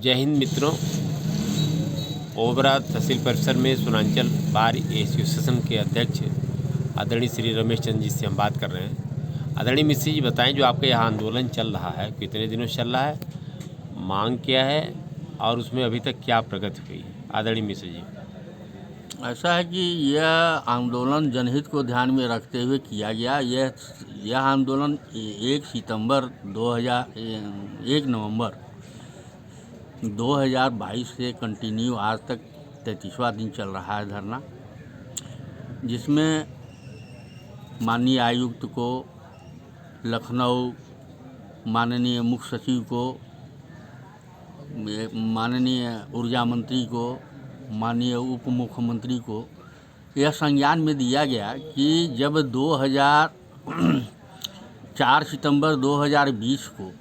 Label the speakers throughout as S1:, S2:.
S1: जय हिंद मित्रों। ओबरा तहसील परिसर में सोनांचल बार एसोसिएशन के अध्यक्ष आदरणीय श्री रमेश चंद्र जी से हम बात कर रहे हैं। आदरणीय मिश्र जी बताएं, जो आपका यहाँ आंदोलन चल रहा है कितने दिनों से चल रहा है, मांग क्या है और उसमें अभी तक क्या प्रगति हुई है? आदरणीय मिश्र जी।
S2: ऐसा है कि यह आंदोलन जनहित को ध्यान में रखते हुए किया गया। यह आंदोलन 1 नवंबर 2022 से कंटिन्यू आज तक 33वां दिन चल रहा है धरना, जिसमें माननीय आयुक्त को, लखनऊ माननीय मुख्य सचिव को, माननीय ऊर्जा मंत्री को, माननीय उप मुख्यमंत्री को यह संज्ञान में दिया गया कि जब 4 सितंबर 2020 को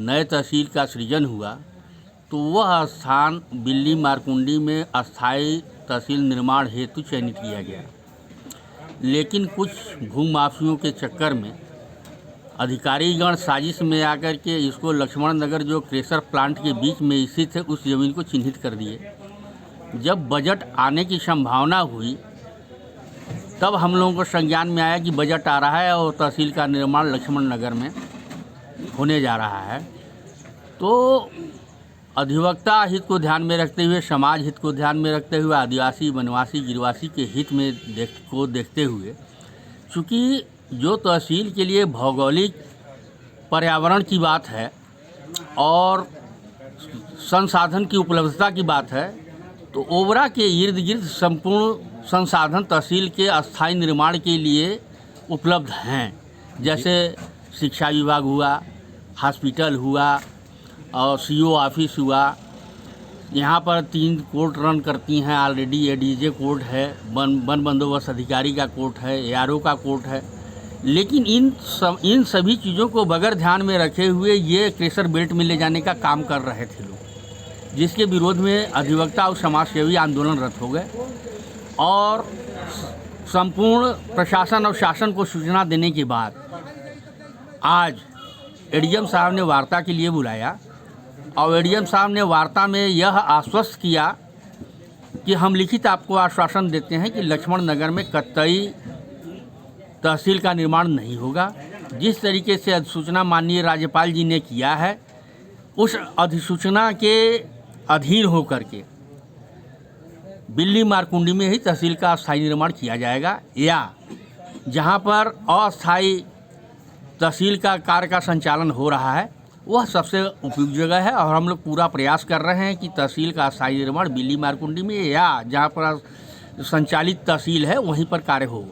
S2: नए तहसील का सृजन हुआ तो वह स्थान बिल्ली मारकुंडी में अस्थायी तहसील निर्माण हेतु चयनित किया गया। लेकिन कुछ भूमाफियों के चक्कर में अधिकारीगण साजिश में आकर के इसको लक्ष्मण नगर जो क्रेशर प्लांट के बीच में स्थित है उस जमीन को चिन्हित कर दिए। जब बजट आने की संभावना हुई तब हम लोगों को संज्ञान में आया कि बजट आ रहा है और तहसील का निर्माण लक्ष्मण नगर में होने जा रहा है। तो अधिवक्ता हित को ध्यान में रखते हुए, समाज हित को ध्यान में रखते हुए, आदिवासी वनवासी गिरवासी के हित में देखते हुए, चूँकि जो तहसील के लिए भौगोलिक पर्यावरण की बात है और संसाधन की उपलब्धता की बात है, तो ओबरा के इर्द गिर्द संपूर्ण संसाधन तहसील के अस्थायी निर्माण के लिए उपलब्ध हैं। जैसे शिक्षा विभाग हुआ, हॉस्पिटल हुआ और सीओ ऑफिस हुआ। यहाँ पर 3 कोर्ट रन करती हैं ऑलरेडी। एडीजे कोर्ट है, वन बंदोबस्त अधिकारी का कोर्ट है, एआरओ का कोर्ट है। लेकिन इन सभी चीज़ों को बगैर ध्यान में रखे हुए ये क्रेशर बेल्ट में ले जाने का काम कर रहे थे लोग, जिसके विरोध में अधिवक्ता और समाजसेवी आंदोलनरत हो गए और संपूर्ण प्रशासन और शासन को सूचना देने के बाद आज एडीएम साहब ने वार्ता के लिए बुलाया और एडीएम साहब ने वार्ता में यह आश्वस्त किया कि हम लिखित आपको आश्वासन देते हैं कि लक्ष्मण नगर में कतई तहसील का निर्माण नहीं होगा। जिस तरीके से अधिसूचना माननीय राज्यपाल जी ने किया है उस अधिसूचना के अधीन होकर के बिल्ली मारकुंडी में ही तहसील का अस्थायी निर्माण किया जाएगा, या जहां पर अस्थायी तहसील का कार्य का संचालन हो रहा है वह सबसे उपयुक्त जगह है। और हम लोग पूरा प्रयास कर रहे हैं कि तहसील का अस्थायी निर्माण बिल्ली मारकुंडी में या जहां पर संचालित तहसील है वहीं पर कार्य हो।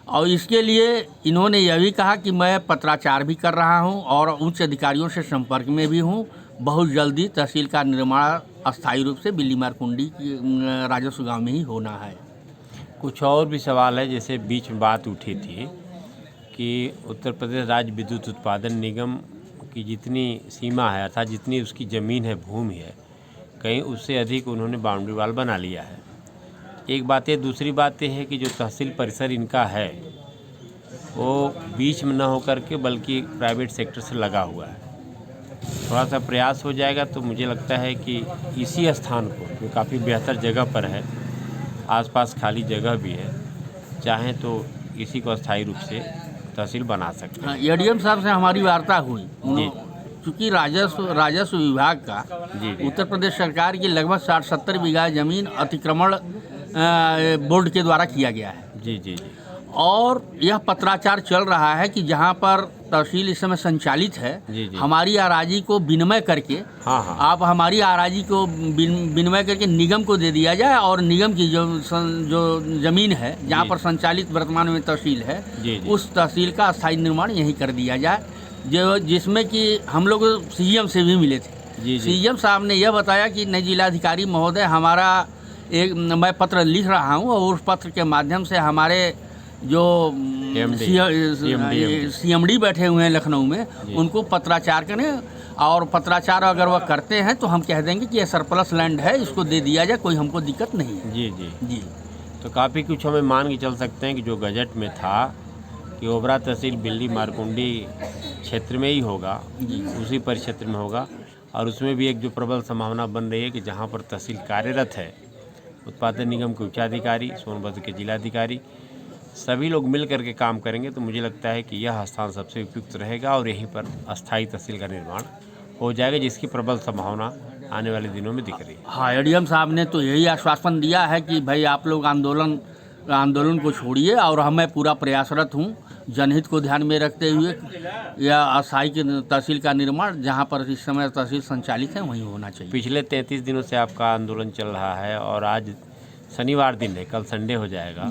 S2: और इसके लिए इन्होंने यह भी कहा कि मैं पत्राचार भी कर रहा हूं और उच्च अधिकारियों से संपर्क में भी हूं। बहुत जल्दी तहसील का निर्माण अस्थायी रूप से बिल्ली मारकुंडी की राजस्व गाँव में ही होना है।
S1: कुछ और भी सवाल है, जैसे बीच में बात उठी थी कि उत्तर प्रदेश राज्य विद्युत उत्पादन निगम की जितनी सीमा है अर्थात जितनी उसकी ज़मीन है, भूमि है, कहीं उससे अधिक उन्होंने बाउंड्री वाल बना लिया है। एक बात है। दूसरी बात यह है कि जो तहसील परिसर इनका है वो बीच में न होकर के बल्कि प्राइवेट सेक्टर से लगा हुआ है। थोड़ा सा प्रयास हो जाएगा तो मुझे लगता है कि इसी स्थान को, जो काफ़ी बेहतर जगह पर है, आसपास खाली जगह भी है, चाहें तो इसी को अस्थायी रूप से तहसील बना सकते हैं।
S2: एडीएम साहब से हमारी वार्ता हुई। चूँकि राजस्व विभाग का उत्तर प्रदेश सरकार की लगभग 60-70 बीघा जमीन अतिक्रमण बोर्ड के द्वारा किया गया है।
S1: जी।
S2: और यह पत्राचार चल रहा है कि जहां पर तहसील इस समय संचालित है, हमारी आराजी को विनिमय करके आप हमारी आराजी को विनिमय करके निगम को दे दिया जाए और निगम की जो ज़मीन है जहां पर संचालित वर्तमान में तहसील है उस तहसील का अस्थायी निर्माण यहीं कर दिया जाए। जिसमें कि हम लोग सीएम से भी मिले थे। सीएम साहब ने यह बताया कि नए जिलाधिकारी महोदय, हमारा मैं पत्र लिख रहा हूँ और उस पत्र के माध्यम से हमारे जो सीएमडी बैठे हुए हैं लखनऊ में, उनको पत्राचार करें और पत्राचार अगर वह करते हैं तो हम कह देंगे कि यह सरप्लस लैंड है, इसको दे दिया जाए, कोई हमको दिक्कत नहीं है। जी।
S1: तो काफ़ी कुछ हमें मान के चल सकते हैं कि जो बजट में था कि ओबरा तहसील बिल्ली मारकुंडी क्षेत्र में ही होगा, उसी परिक्षेत्र में होगा, और उसमें भी एक जो प्रबल संभावना बन रही है कि जहाँ पर तहसील कार्यरत है, उत्पादन निगम के उच्चाधिकारी, सोनभद्र के जिलाधिकारी, सभी लोग मिल करके काम करेंगे तो मुझे लगता है कि यह स्थान सबसे उपयुक्त रहेगा और यहीं पर अस्थायी तहसील का निर्माण हो जाएगा, जिसकी प्रबल संभावना आने वाले दिनों में दिख रही है।
S2: हाँ, एडीएम साहब ने तो यही आश्वासन दिया है कि भाई आप लोग आंदोलन को छोड़िए और मैं पूरा प्रयासरत हूँ जनहित को ध्यान में रखते हुए या अस्थायी तहसील का निर्माण जहाँ पर इस समय तहसील संचालित है वहीं होना चाहिए।
S1: पिछले 33 दिनों से आपका आंदोलन चल रहा है और आज शनिवार दिन है, कल संडे हो जाएगा,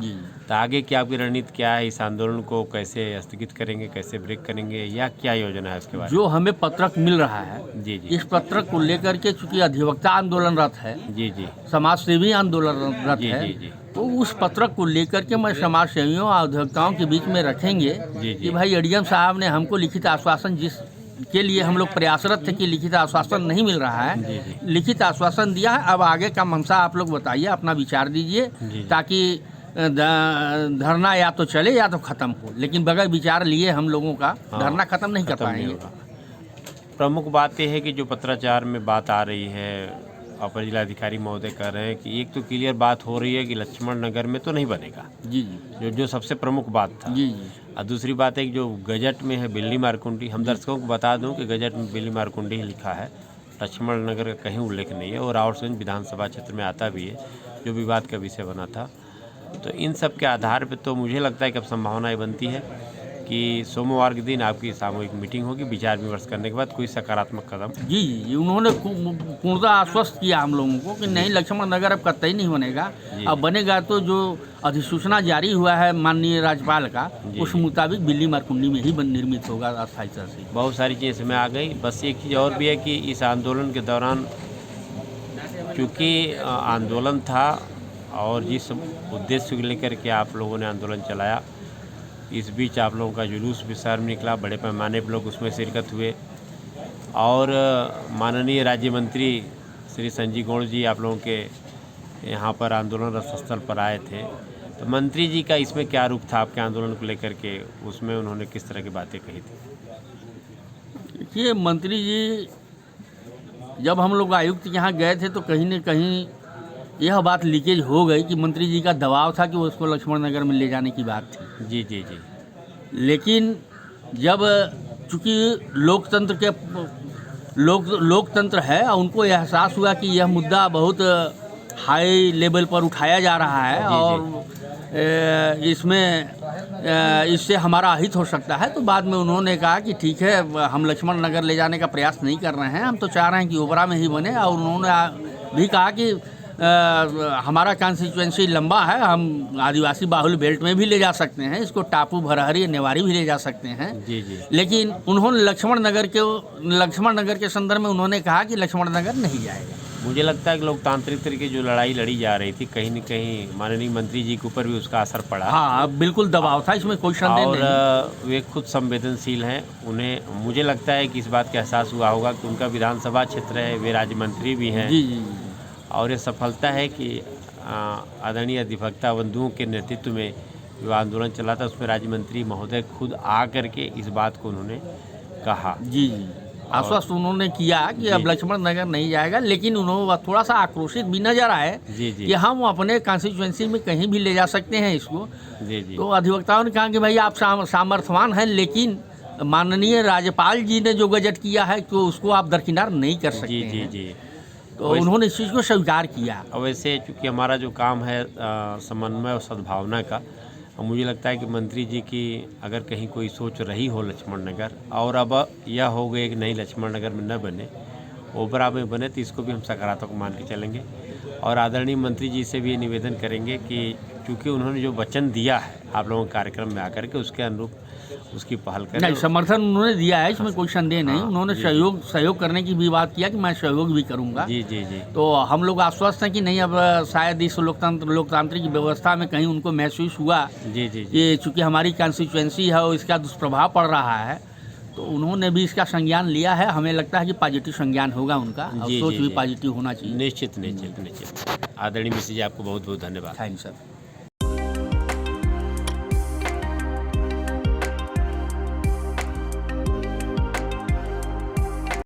S1: तो आगे की आपकी रणनीति क्या है? इस आंदोलन को कैसे स्थगित करेंगे, कैसे ब्रेक करेंगे, या क्या योजना है उसके बारे में?
S2: जो हमें पत्रक मिल रहा है
S1: जी जी,
S2: इस पत्रक को लेकर के चूंकि अधिवक्ता आंदोलनरत है,
S1: जी जी,
S2: समाज सेवी आंदोलनरत
S1: जी
S2: है,
S1: जी जी,
S2: तो उस पत्रक को लेकर के मैं समाज सेवियों और अधिवक्ताओं के बीच में रखेंगे
S1: जी,
S2: कि भाई एडीएम साहब ने हमको लिखित आश्वासन जिस के लिए हम लोग प्रयासरत थे कि लिखित आश्वासन नहीं मिल रहा
S1: जी,
S2: है,
S1: जी।
S2: लिखित आश्वासन दिया है, अब आगे का मंशा आप लोग बताइए, अपना विचार दीजिए
S1: जी।
S2: ताकि धरना या तो चले या तो ख़त्म हो, लेकिन बगैर विचार लिए हम लोगों का धरना ख़त्म नहीं कर
S1: खत्म नहीं
S2: पाएंगे।
S1: होगा। प्रमुख बात यह है कि जो पत्राचार में बात आ रही है, अपर जिलाधिकारी महोदय कह रहे हैं कि एक तो क्लियर बात हो रही है कि लक्ष्मण नगर में तो नहीं बनेगा,
S2: जी जी
S1: जो सबसे प्रमुख बात था।
S2: जी जी
S1: और दूसरी बात है कि जो गजट में है बिल्ली मारकुंडी, हम दर्शकों को बता दूं कि गजट में बिल्ली मारकुंडी ही लिखा है, लक्ष्मण नगर का कहीं उल्लेख नहीं है और रावटगंज विधानसभा क्षेत्र में आता भी है, जो विवाद का विषय बना था। तो इन सब के आधार पर तो मुझे लगता है कि अब संभावनाएँ बनती है कि सोमवार के दिन आपकी सामूहिक मीटिंग होगी, विचार विमर्श करने के बाद कोई सकारात्मक कदम।
S2: जी जी, उन्होंने पूर्णतः आश्वस्त किया हम लोगों को कि नहीं, लक्ष्मण नगर अब कतई नहीं बनेगा, अब बनेगा तो जो अधिसूचना जारी हुआ है माननीय राज्यपाल का उस मुताबिक बिल्ली मारकुंडी में ही निर्मित होगा अस्थायी तहसील।
S1: बहुत सारी चीज़ें इसमें आ गई। बस एक चीज़ और भी है कि इस आंदोलन के दौरान चूँकि आंदोलन था और जिस उद्देश्य को लेकर के आप लोगों ने आंदोलन चलाया, इस बीच आप लोगों का जुलूस भी शहर में निकला, बड़े पैमाने पर लोग उसमें शिरकत हुए और माननीय राज्य मंत्री श्री संजीव गौड़ जी आप लोगों के यहाँ पर आंदोलन स्थल पर आए थे, तो मंत्री जी का इसमें क्या रूप था आपके आंदोलन को लेकर के? उसमें उन्होंने किस तरह की बातें कही थी?
S2: देखिए, मंत्री जी जब हम लोग आयुक्त यहाँ गए थे तो कहीं न कहीं यह बात लीकेज हो गई कि मंत्री जी का दबाव था कि वो उसको लक्ष्मण नगर में ले जाने की बात थी।
S1: जी जी जी,
S2: लेकिन जब चूँकि लोकतंत्र है और उनको एहसास हुआ कि यह मुद्दा बहुत हाई लेवल पर उठाया जा रहा है और इससे हमारा अहित हो सकता है, तो बाद में उन्होंने कहा कि ठीक है, हम लक्ष्मण नगर ले जाने का प्रयास नहीं कर रहे हैं, हम तो चाह रहे हैं कि ओबरा में ही बने। और उन्होंने भी कहा कि हमारा कॉन्स्टिट्यूएंसी लंबा है, हम आदिवासी बाहुल बेल्ट में भी ले जा सकते हैं, इसको टापू भरहरी नेवारी भी ले जा सकते हैं।
S1: जी जी,
S2: लेकिन उन्होंने लक्ष्मण नगर के संदर्भ में उन्होंने कहा कि लक्ष्मण नगर नहीं जाएगा।
S1: मुझे लगता है कि लोकतांत्रिक तरीके जो लड़ाई लड़ी जा रही थी, कहीं न कहीं माननीय मंत्री जी के ऊपर भी उसका असर पड़ा।
S2: हाँ, बिल्कुल दबाव था, इसमें कोई संदेह नहीं।
S1: और वे खुद संवेदनशील हैं, उन्हें मुझे लगता है कि इस बात का एहसास हुआ होगा कि उनका विधानसभा क्षेत्र है, वे राज्य मंत्री भी हैं।
S2: जी जी,
S1: और ये सफलता है कि आदरणीय अधिवक्ता बंधुओं के नेतृत्व में जो आंदोलन चला था उसमें राज्य मंत्री महोदय खुद आ करके इस बात को उन्होंने कहा।
S2: जी जी, आश्वस्त उन्होंने किया कि अब लक्ष्मण नगर नहीं जाएगा, लेकिन उन्होंने थोड़ा सा आक्रोशित भी नजर आए
S1: जी जी,
S2: कि हम अपने कॉन्स्टिट्यूएंसी में कहीं भी ले जा सकते हैं इसको।
S1: जी जी,
S2: तो अधिवक्ताओं ने कहा कि भाई आप सामर्थ्यवान हैं, लेकिन माननीय राज्यपाल जी ने जो गजट किया है तो उसको आप दरकिनार नहीं कर सकते
S1: जी जी
S2: हैं।
S1: जी।
S2: तो उन्होंने इस चीज़ को स्वीकार किया।
S1: और वैसे चूँकि हमारा जो काम है समन्वय और सद्भावना का, और मुझे लगता है कि मंत्री जी की अगर कहीं कोई सोच रही हो लक्ष्मण नगर, और अब यह हो गया कि नहीं लक्ष्मण नगर में न बने, ओबरा में बने, तो इसको भी हम सकारात्मक मान के चलेंगे। और आदरणीय मंत्री जी से भी ये निवेदन करेंगे कि चूँकि उन्होंने जो वचन दिया है आप लोगों के कार्यक्रम में आकर के, उसके अनुरूप उसकी पहल करें।
S2: नहीं, समर्थन उन्होंने दिया है, इसमें कोई संदेह नहीं। उन्होंने सहयोग करने की भी बात किया कि मैं सहयोग भी करूंगा।
S1: जी जी जी,
S2: तो हम लोग आश्वस्त हैं कि नहीं, अब शायद इस लोकतांत्रिक व्यवस्था में कहीं उनको महसूस हुआ
S1: जी जी जी,
S2: कि चूँकि हमारी कॉन्स्टिट्यूएंसी है और इसका दुष्प्रभाव पड़ रहा है, तो उन्होंने भी इसका संज्ञान लिया है। हमें लगता है कि पॉजिटिव संज्ञान होगा उनका, और सोच भी पॉजिटिव होना चाहिए।
S1: निश्चित निश्चित निश्चित। आदरणीय मिश्र जी, आपको बहुत बहुत धन्यवाद।
S2: Thank sir.